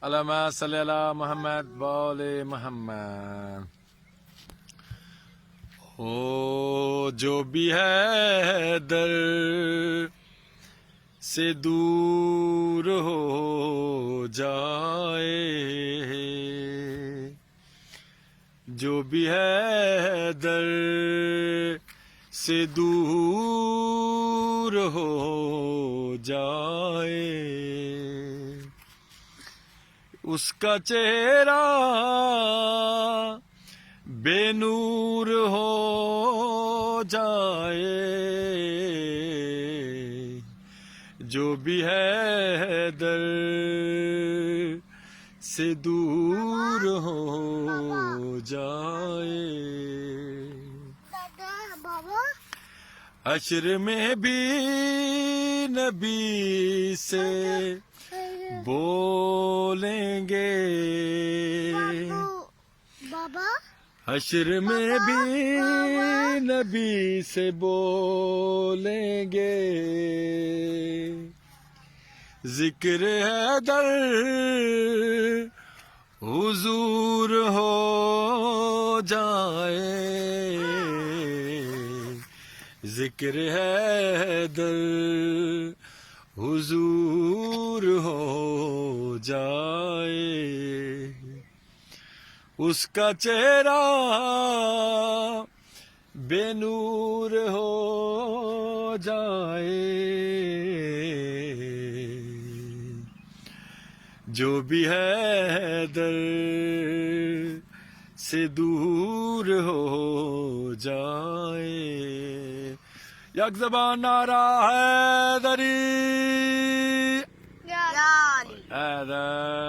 اللہم صلی علی محمد بول محمد. ہو جو بھی ہے در سے دور ہو جائے، جو بھی ہے در سے دور ہو جائے، اس کا چہرہ بے نور ہو جائے، جو بھی ہے در سے دور ہو جائے. حشر میں بھی نبی سے بولیں گے، حشر میں بھی نبی سے بولیں گے، ذکر ہے در حضور ہو جائے، ذکر ہے در حضور ہو جائے، اس کا چہرہ بے نور ہو جائے، جو بھی ہے در سے دور ہو جائے. یک زبان نعرہ حیدری، حیدر.